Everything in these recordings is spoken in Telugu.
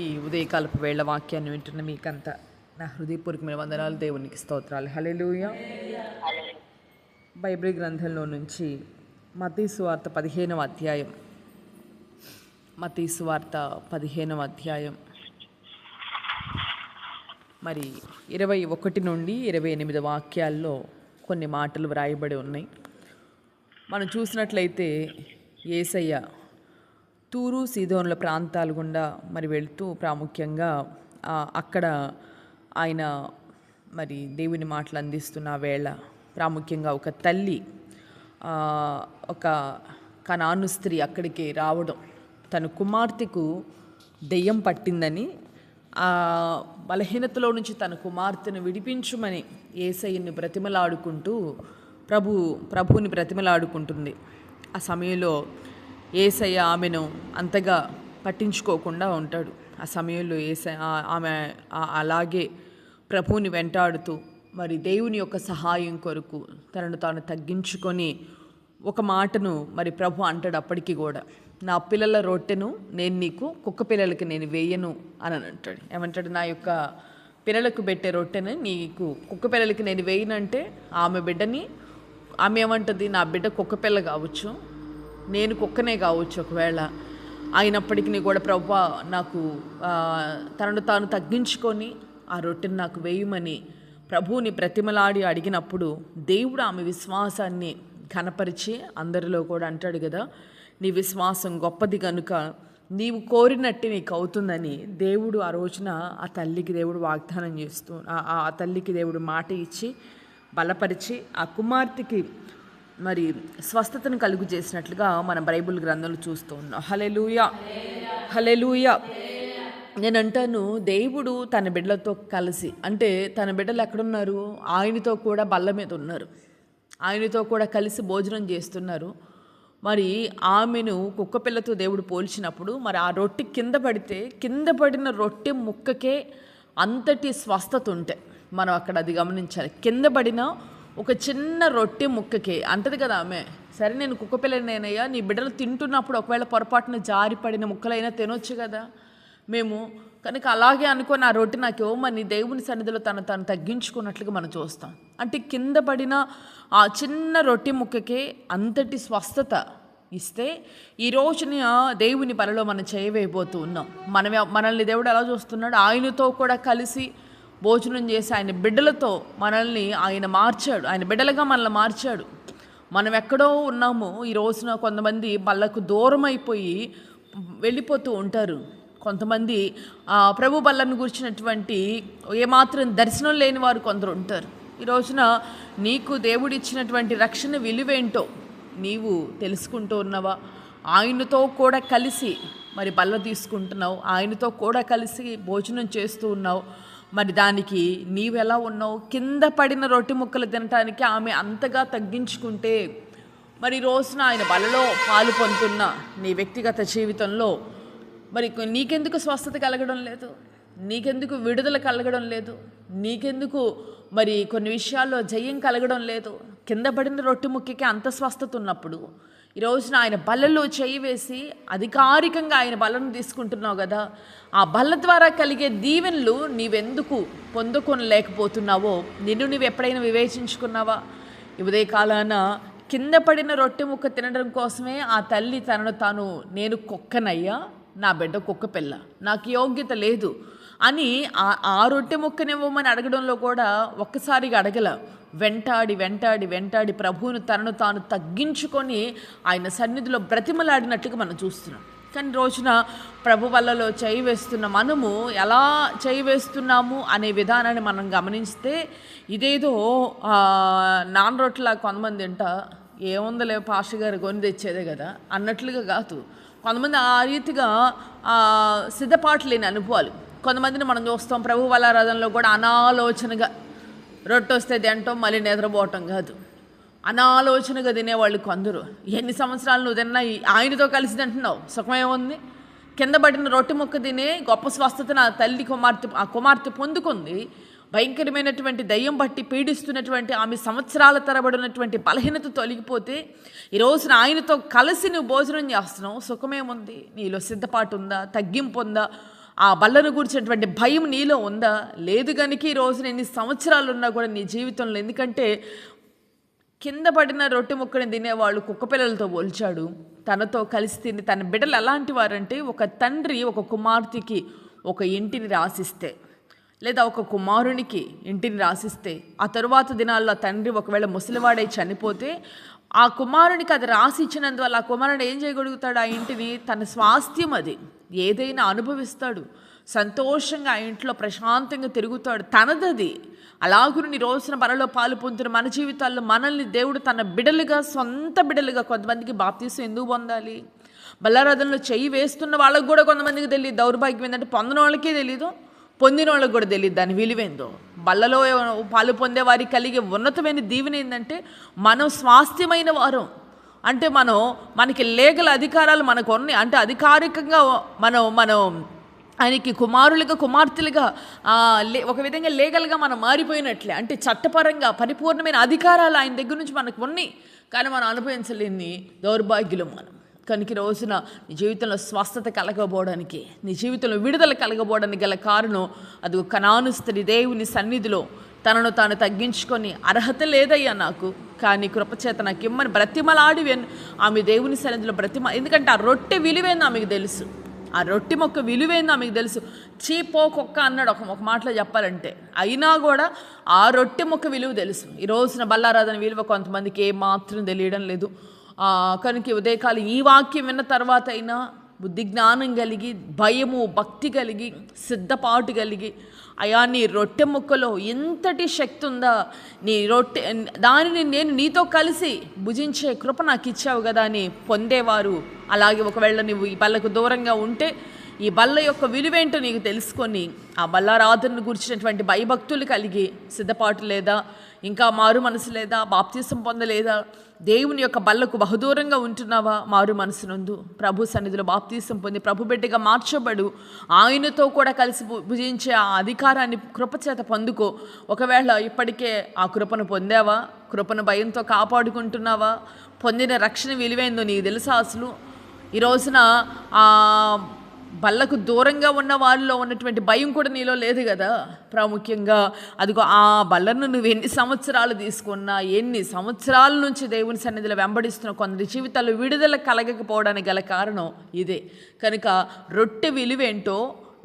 ఈ ఉదయకాలపు వేళ వాక్యాన్ని వింటున్న మీకంతా నా హృదయపూర్వకమైన వందనాలు, దేవునికి స్తోత్రాలు. హల్లెలూయా. బైబిల్ గ్రంథంలో నుంచి మత్తయి సువార్త 15వ అధ్యాయం. మత్తయి సువార్త 15వ అధ్యాయం మరి 21 నుండి 28 వాక్యాల్లో కొన్ని మాటలు వ్రాయబడి ఉన్నాయి. మనం చూసినట్లయితే యేసయ్య తూరు సీదోనుల ప్రాంతాల గుండా మరి వెళుతూ ప్రాముఖ్యంగా అక్కడ ఆయన మరి దేవుని మాటలు అందిస్తున్న వేళ ప్రాముఖ్యంగా ఒక తల్లి, ఒక కనాను స్త్రీ అక్కడికి రావడం, తన కుమార్తెకు దెయ్యం పట్టిందని ఆ బలహీనతలో నుంచి తన కుమార్తెను విడిపించుమని యేసయ్యని బ్రతిమలాడుకుంటూ ప్రభువుని బ్రతిమలాడుకుంటుంది. ఆ సమయంలో యేసయ్య ఆమెను అంతగా పట్టించుకోకుండా ఉంటాడు. ఆ సమయంలో ఆమె అలాగే ప్రభువుని వెంటాడుతూ మరి దేవుని యొక్క సహాయం కొరకు తనను తాను తగ్గించుకొని ఒక మాటను మరి ప్రభు అంటాడు అప్పటికి కూడా, నా పిల్లల రొట్టెను నేను నీకు కుక్క పిల్లలకి నేను వేయను అని అంటాడు. ఏమంటాడు, నా యొక్క పిల్లలకు పెట్టే రొట్టెను నీకు కుక్క పిల్లలకి నేను వేయనంటే ఆమె ఏమంటుంది, నా బిడ్డ కుక్క పిల్ల కావచ్చు, నేను కుక్కనే కావచ్చు ఒకవేళ, అయినప్పటికీ కూడా ప్రభువా నాకు తనను తాను తగ్గించుకొని ఆ రొట్టెను నాకు వేయమని ప్రభువుని బ్రతిమలాడి అడిగినప్పుడు దేవుడు ఆమె విశ్వాసాన్ని ఘనపరిచి అందరిలో కూడా అంటాడు కదా, నీ విశ్వాసం గొప్పది కనుక నీవు కోరినట్టు నీకు అవుతుందని దేవుడు ఆ రోజున ఆ తల్లికి దేవుడు వాగ్దానం చేస్తూ ఆ తల్లికి దేవుడు మాట ఇచ్చి బలపరిచి ఆ కుమార్తెకి మరి స్వస్థతను కలుగు చేసినట్లుగా మన బైబిల్ గ్రంథంలో చూస్తూ ఉన్నాం. హల్లెలూయా, హల్లెలూయా. నేను అంటాను, దేవుడు తన బిడ్డలతో కలిసి, అంటే తన బిడ్డలు ఎక్కడున్నారు, ఆయనతో కూడా బల్ల మీద ఉన్నారు, ఆయనతో కూడా కలిసి భోజనం చేస్తున్నారు. మరి ఆమెను కుక్కపిల్లతో దేవుడు పోల్చినప్పుడు మరి ఆ రొట్టె కింద పడిన రొట్టె ముక్కకే అంతటి స్వస్థత ఉంటే మనం అక్కడ అది గమనించాలి. కింద పడిన ఒక చిన్న రొట్టె ముక్కకే అంటది కదా ఆమె, సరే నేను కుక్కపిల్లనేనయ్యా, నీ బిడ్డలు తింటున్నప్పుడు ఒకవేళ పొరపాటున జారి పడిన ముక్కలైనా తినొచ్చు కదా మేము, కనుక అలాగే అనుకొని ఆ రొట్టె నాకు ఇవ్వమని దేవుని సన్నిధిలో తను తగ్గించుకున్నట్లుగా మనం చూస్తాం. అంటే కింద పడిన ఆ చిన్న రొట్టె ముక్కకే అంతటి స్వస్థత ఇస్తే ఈ రోజున దేవుని పనిలో మనం చేయవేయబోతూ ఉన్నాం. మనల్ని దేవుడు ఎలా చూస్తున్నాడు, ఆయనతో కూడా కలిసి భోజనం చేసి ఆయన బిడ్డలతో మనల్ని ఆయన మార్చాడు, ఆయన బిడ్డలుగా మనల్ని మార్చాడు. మనం ఎక్కడో ఉన్నాము ఈ రోజున. కొంతమంది బల్లకు దూరం అయిపోయి వెళ్ళిపోతూ ఉంటారు. కొంతమంది ప్రభు బల్లను గురించినటువంటి ఏమాత్రం దర్శనం లేని వారు కొందరు ఉంటారు. ఈ రోజున నీకు దేవుడిచ్చినటువంటి రక్షణ విలువేంటో నీవు తెలుసుకుంటూ ఉన్నావా? ఆయనతో కూడా కలిసి మరి బల్ల తీసుకుంటున్నావు, ఆయనతో కూడా కలిసి భోజనం చేస్తూ ఉన్నావు. మరి దానికి నీవెలా ఉన్నావు? కింద పడిన రొట్టె ముక్కలు తినటానికి ఆమె అంతగా తగ్గించుకుంటే మరి రోజున ఆయన బలలో పాలు పొందుతున్న నీ వ్యక్తిగత జీవితంలో మరి నీకెందుకు స్వస్థత కలగడం లేదు? నీకెందుకు విడుదల కలగడం లేదు? నీకెందుకు మరి కొన్ని విషయాల్లో జయం కలగడం లేదు? కింద పడిన రొట్టె ముక్కకి అంత స్వస్థత ఉన్నప్పుడు ఈ రోజున ఆయన బల్లలో చేయి వేసి అధికారికంగా ఆయన బలను తీసుకుంటున్నావు కదా, ఆ బల్ల ద్వారా కలిగే దీవెనలు నీవెందుకు పొందుకోలేకపోతున్నావో నిన్ను నువ్వు ఎప్పుడైనా వివేచించుకున్నావా? ఈ ఉదయకాలాన కింద పడిన రొట్టె ముక్క తినడం కోసమే ఆ తల్లి తనను తాను, నేను కుక్కనయ్యా, నా బిడ్డ కుక్క పిల్ల, నాకు యోగ్యత లేదు అని ఆ రొట్టె ముక్కనివ్వమని అడగడంలో కూడా ఒక్కసారిగా అడగల, వెంటాడి ప్రభువును తనను తాను తగ్గించుకొని ఆయన సన్నిధిలో బ్రతిమలాడినట్టుగా మనం చూస్తున్నాం. కానీ రోజున ప్రభు వల్లలో చేయి వేస్తున్న మనము ఎలా చేయి వేస్తున్నాము అనే విధానాన్ని మనం గమనిస్తే ఇదేదో నాన్ రొట్టెలా కొంతమంది ఏముందలే పాస్టర్ గారు కొని తెచ్చేదే కదా అన్నట్లుగా కాదు. కొంతమంది ఆ రీతిగా సిద్ధపాటు లేని అనుభవాలు. కొంతమందిని మనం చూస్తాం ప్రభు వల్లారాధనలో కూడా అనాలోచనగా రొట్టె వస్తే తింటాం, మళ్ళీ నిద్రపోవటం కాదు, అనాలోచనగా తినేవాళ్ళు కొందరు. ఎన్ని సంవత్సరాలు నువ్వు తిన్నా ఆయనతో కలిసి తింటున్నావు, సుఖమేముంది? కింద పడిన రొట్టె ముక్క తినే గొప్ప స్వస్థతను ఆ కుమార్తె పొందుకుంది. భయంకరమైనటువంటి దయ్యం బట్టి పీడిస్తున్నటువంటి ఆమె సంవత్సరాల తరబడినటువంటి బలహీనత తొలగిపోతే ఈ రోజున ఆయనతో కలిసి నువ్వు భోజనం చేస్తున్నావు, సుఖమేముంది? నీలో సిద్ధపాటు ఉందా? తగ్గింపు ఉందా? ఆ బల్లను గురించినటువంటి భయం నీలో ఉందా? లేదు గనుక ఈ రోజున ఎన్ని సంవత్సరాలు ఉన్నా కూడా నీ జీవితంలో, ఎందుకంటే కింద పడిన రొట్టె ముక్కని తినేవాళ్ళు కుక్క పిల్లలతో పోల్చాడు. తనతో కలిసి తిని తన బిడ్డలు ఎలాంటి వారంటే, ఒక తండ్రి ఒక కుమార్తెకి ఒక ఇంటిని రాసిస్తే, లేదా ఒక కుమారునికి ఇంటిని రాసిస్తే, ఆ తరువాత దినాల్లో తండ్రి ఒకవేళ ముసలివాడై చనిపోతే ఆ కుమారునికి అది రాసి ఇచ్చినందువల్ల ఆ కుమారుడు ఏం చేయగలుగుతాడు? ఆ ఇంటిని తన స్వాస్థ్యం, అది ఏదైనా అనుభవిస్తాడు, సంతోషంగా ఆ ఇంట్లో ప్రశాంతంగా తిరుగుతాడు, తనదది. అలాగును నీ రోజున బలలో పాలు పొందుతున్న మన జీవితాల్లో మనల్ని దేవుడు తన బిడలుగా, సొంత బిడలుగా, కొంతమందికి బాప్తీసం ఎందుకు పొందాలి? బల్లారాధనలో చెయ్యి వేస్తున్న వాళ్ళకు కూడా కొంతమందికి తెలియదు. దౌర్భాగ్యం ఏంటంటే పొందిన వాళ్ళకే తెలీదు, పొందిన వాళ్ళకి కూడా తెలియదు దాని విలువేందో. బల్లలో పాలు పొందే వారికి కలిగే ఉన్నతమైన దీవెన ఏంటంటే, మనం స్వాస్థ్యమైన వారం అంటే మనకి లీగల్ అధికారాలు మనకు ఉన్నాయి. అంటే అధికారికంగా మనం ఆయనకి కుమారులుగా, కుమార్తెలుగా ఒక విధంగా లీగల్గా మనం మారిపోయినట్లే. అంటే చట్టపరంగా పరిపూర్ణమైన అధికారాలు ఆయన దగ్గర నుంచి మనకు ఉన్నాయి. కానీ మనం అనుభవించలేని దౌర్భాగ్యులు మనం. కనుక ఈ రోజున నీ జీవితంలో స్వస్థత కలగబోవడానికి, నీ జీవితంలో విడుదల కలగబోవడానికి గల కారణం, అది కనాను స్త్రీ దేవుని సన్నిధిలో తనను తాను తగ్గించుకొని, అర్హత లేదయ్యా నాకు, కానీ కృపచేత నాకు ఇమ్మని బ్రతిమలాడి ఆమె దేవుని సన్నిధిలో ఎందుకంటే ఆ రొట్టె విలువేందో ఆమెకు తెలుసు, ఆ రొట్టె మొక్క విలువేందో ఆమెకు తెలుసు. చీపో కుక్క అన్నాడు ఒక మాటలో చెప్పాలంటే, అయినా కూడా ఆ రొట్టె మొక్క విలువ తెలుసు. ఈ రోజున బల్లారాధన విలువ కొంతమందికి ఏమాత్రం తెలియడం లేదు. కనుక ఉదయకాలం ఈ వాక్యం విన్న తర్వాత అయినా బుద్ధి జ్ఞానం కలిగి, భయము భక్తి కలిగి, సిద్ధపాటు కలిగి, అయా నీ రొట్టె ముక్కలో ఎంతటి శక్తి ఉందా, నీ రొట్టె దానిని నేను నీతో కలిసి భుజించే కృప నాకు ఇచ్చావు కదా అని పొందేవారు. అలాగే ఒకవేళ నువ్వు ఈ బల్లకు దూరంగా ఉంటే, ఈ బల్ల యొక్క విలువేంటో నీకు తెలుసుకొని ఆ బల్లారాధనను గురించినటువంటి భయభక్తులు కలిగి, సిద్ధపాటు లేదా, ఇంకా మారు మనసు లేదా, బాప్తీసం పొందలేదా, దేవుని యొక్క బల్లకు బహుదూరంగా ఉంటున్నావా, మారు మనసునందు ప్రభు సన్నిధిలో బాప్తీసం పొంది ప్రభు బిడ్డగా మార్చబడు, ఆయనతో కూడా కలిసి భుజించే ఆ అధికారాన్ని కృపచేత పొందుకో. ఒకవేళ ఇప్పటికే ఆ కృపను పొందావా, కృపను భయంతో కాపాడుకుంటున్నావా, పొందిన రక్షణ విలువైందో నీకు తెలుసా? అసలు ఈ రోజున బల్లకు దూరంగా ఉన్న వాళ్ళలో ఉన్నటువంటి భయం కూడా నీలో లేదు కదా. ప్రాముఖ్యంగా అదిగో ఆ బల్లను నువ్వు ఎన్ని సంవత్సరాలు తీసుకున్నా, ఎన్ని సంవత్సరాల నుంచి దేవుని సన్నిధిలో వెంబడిస్తున్న కొందరి జీవితాల్లో విడుదల కలగకపోవడానికి గల కారణం ఇదే. కనుక రొట్టె విలువేంటో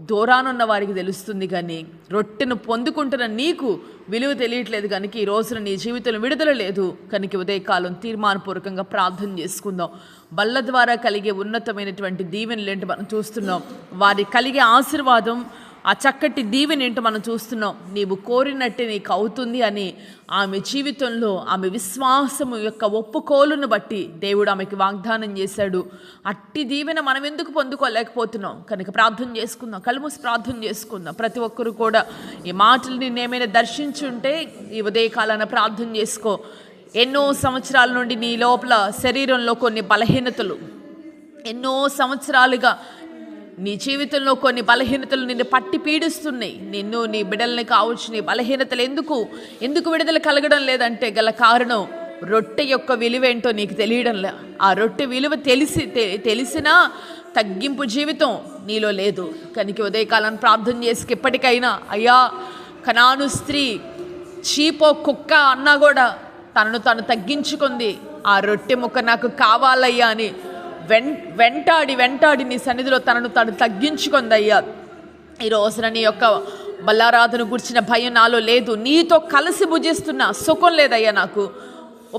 దూరానున్న వారికి తెలుస్తుంది, కానీ రొట్టెను పొందుకుంటున్న నీకు విలువ తెలియట్లేదు. కనుక ఈ రోజున నీ జీవితంలో విడుదల లేదు. కనుక ఉదయకాలం తీర్మానపూర్వకంగా ప్రార్థన చేసుకుందాం. బల్ల ద్వారా కలిగే ఉన్నతమైనటువంటి దీవెనలు ఏంటో మనం చూస్తున్నాం, వారి కలిగే ఆశీర్వాదం, ఆ చక్కటి దీవెన ఏంటో మనం చూస్తున్నాం. నీవు కోరినట్టే నీకు అవుతుంది అని ఆమె జీవితంలో ఆమె విశ్వాసము యొక్క ఒప్పుకోలును బట్టి దేవుడు ఆమెకి వాగ్దానం చేశాడు. అట్టి దీవెన మనం ఎందుకు పొందుకోలేకపోతున్నాం? కనుక ప్రార్థన చేసుకుందాం, కళ్ళు మూసి ప్రార్థన చేసుకుందాం. ప్రతి ఒక్కరు కూడా ఈ మాటలు నేమైనా దర్శించుంటే ఈ ఉదయకాలాన ప్రార్థన చేసుకో. ఎన్నో సంవత్సరాల నుండి నీ లోపల శరీరంలో కొన్ని బలహీనతలు, ఎన్నో సంవత్సరాలుగా నీ జీవితంలో కొన్ని బలహీనతలు నిన్ను పట్టి పీడిస్తున్నాయి. నిన్ను, నీ బిడ్డల్ని కావచ్చు, నీ బలహీనతలు ఎందుకు విడుదల కలగడం లేదంటే గల కారణం రొట్టె యొక్క విలువేంటో నీకు తెలియడంలే. ఆ రొట్టె విలువ తెలిసినా తగ్గింపు జీవితం నీలో లేదు. కనుక ఉదయకాలం ప్రార్థన చేసి ఎప్పటికైనా, అయ్యా కనాను స్త్రీ చీపో కుక్క అన్నా కూడా తనను తాను తగ్గించుకుంది, ఆ రొట్టె ముక్క నాకు కావాలయ్యా అని వెంటాడి నీ సన్నిధిలో తనను తాను తగ్గించుకుందయ్యా. ఈ రోజున నీ యొక్క బల్లారాధన గురించిన భయం నాలో లేదు. నీతో కలిసి భుజిస్తున్నా సుఖం లేదయ్యా, నాకు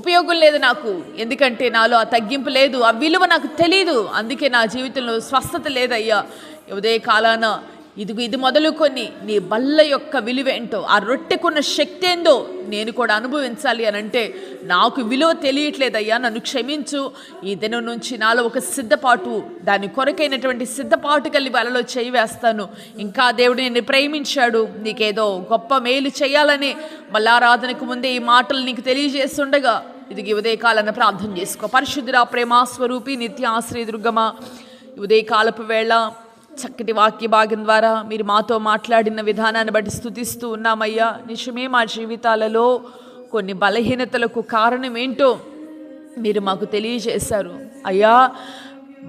ఉపయోగం లేదు నాకు, ఎందుకంటే నాలో ఆ తగ్గింపు లేదు, ఆ విలువ నాకు తెలీదు, అందుకే నా జీవితంలో స్వస్థత లేదయ్యా. ఉదయ కాలాన ఇది మొదలుకొని నీ బల్ల యొక్క విలువేంటో, ఆ రొట్టెకున్న శక్తి ఏందో నేను కూడా అనుభవించాలి అని అంటే నాకు విలువ తెలియట్లేదయ్యా, నన్ను క్షమించు. ఈ దినం నుంచి నాలో ఒక సిద్ధపాటు, దాని కొరకైనటువంటి సిద్ధపాటు కలిగి బలలో చేయి వేస్తాను. ఇంకా దేవుడు నిన్ను ప్రేమించాడు, నీకేదో గొప్ప మేలు చేయాలని బల్లారాధనకు ముందే ఈ మాటలు నీకు తెలియజేస్తుండగా ఇది ఉదయకాలాన ప్రార్థన చేసుకో. పరిశుద్ధుడా, ప్రేమాస్వరూపి, నిత్య ఆశ్రయ దుర్గమా, ఉదయకాలపు వేళ చక్కటి వాక్య భాగం ద్వారా మీరు మాతో మాట్లాడిన విధానాన్ని బట్టి స్తుతిస్తూ ఉన్నామయ్యా. నిజమే మా జీవితాలలో కొన్ని బలహీనతలకు కారణం ఏంటో మీరు మాకు తెలియజేశారు అయ్యా.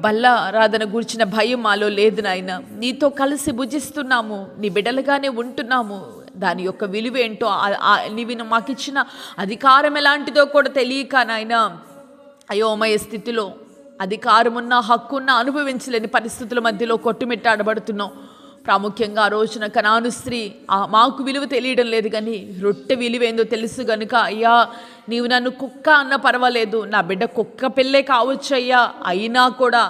బల్లారాధన గూర్చిన భయం మాలో లేదు నాయన. నీతో కలిసి భుజిస్తున్నాము, నీ బిడ్డలుగానే ఉంటున్నాము. దాని యొక్క విలువ ఏంటో, నీవు మాకు ఇచ్చిన అధికారం ఎలాంటిదో కూడా తెలియక నాయన అయోమయ స్థితిలో అధికారమున్న హక్కున్న అనుభవించలేని పరిస్థితుల మధ్యలో కొట్టుమిట్టాడబడుతున్నాం. ప్రాముఖ్యంగా ఆ రోజున కనాను స్త్రీ మాకు విలువ తెలియడం లేదు, కానీ రొట్టె విలువ ఏందో తెలుసు గనుక, అయ్యా నీవు నన్ను కుక్క అన్న పర్వాలేదు, నా బిడ్డ కుక్క పిల్లే కావచ్చు అయ్యా, అయినా కూడా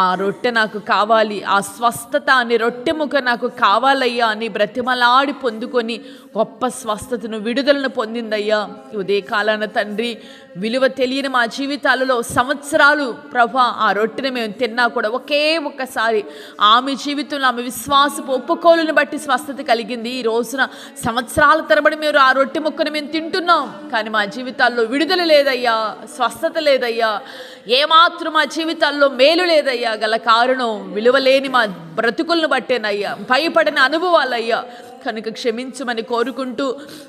ఆ రొట్టె నాకు కావాలి, ఆ స్వస్థత అని రొట్టె ముక్క నాకు కావాలయ్యా అని బ్రతిమలాడి పొందుకొని గొప్ప స్వస్థతను విడుదలను పొందిందయ్యా. ఉదయ కాలాన తండ్రి, విలువ తెలియని మా జీవితాలలో సంవత్సరాలు ప్రభా ఆ రొట్టెని మేము తిన్నా కూడా ఒకే ఒక్కసారి ఆమె జీవితంలో ఆమె విశ్వాసపు ఒప్పుకోలుని బట్టి స్వస్థత కలిగింది. ఈ రోజున సంవత్సరాల తరబడి మీరు ఆ రొట్టె ముక్కను మేము తింటున్నాం, కానీ మా జీవితాల్లో విడుదల లేదయ్యా, స్వస్థత లేదయ్యా, ఏమాత్రం మా జీవితాల్లో మేలు లేదయ్యా. గల కారణం విలువలేని మా బ్రతుకులను బట్టేనయ్యా, భయపడిన అనుభవాలయ్యా. కనుక క్షమించమని కోరుకుంటూ,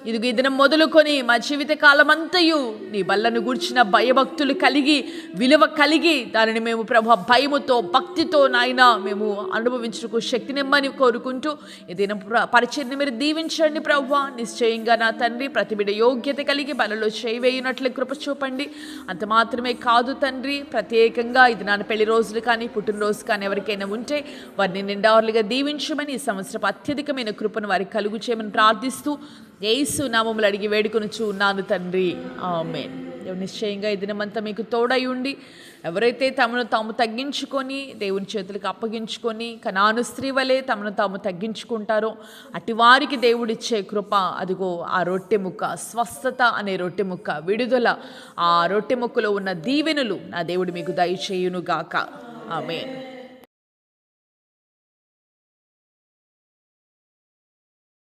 ఇదిగో ఈ దినం మొదలుకొని మా జీవిత కాలమంతయు నీ బల్లను గూర్చిన భయభక్తులు కలిగి, విలువ కలిగి, దానిని మేము ప్రభు భయముతో భక్తితో నాయన మేము అనుభవించుటకు శక్తినిమ్మని కోరుకుంటూ, ఈ దినం పరిచర్ని మీరు దీవించండి ప్రభు. నిశ్చయంగా నా తండ్రి, ప్రతి బిడ్డ యోగ్యత కలిగి బలలో చేయవేయునట్లు కృప చూపండి. అంత మాత్రమే కాదు తండ్రి, ప్రత్యేకంగా ఇది నా పెళ్లి రోజులు కానీ పుట్టినరోజు కానీ ఎవరికైనా ఉంటే వారిని నిండారులుగా దీవించమని, ఈ సంవత్సరపు అత్యధికమైన కృపను వారికి కలుగు చేయమని ప్రార్థిస్తూ యేసు నామములు అడిగి వేడుకొనుచు ఉన్నాను తండ్రి, ఆమేన్. నిశ్చయంగా ఈ దినమంతా మీకు తోడై ఉండి, ఎవరైతే తమను తాము తగ్గించుకొని దేవుని చేతులకు అప్పగించుకొని కనాను స్త్రీ వలె తమను తాము తగ్గించుకుంటారో అటు వారికి దేవుడిచ్చే కృప, అదిగో ఆ రొట్టె ముక్క, స్వస్థత అనే రొట్టె ముక్క, విడుదల, ఆ రొట్టె ముక్కలో ఉన్న దీవెనలు నా దేవుడు మీకు దయచేయునుగాక, ఆమేన్.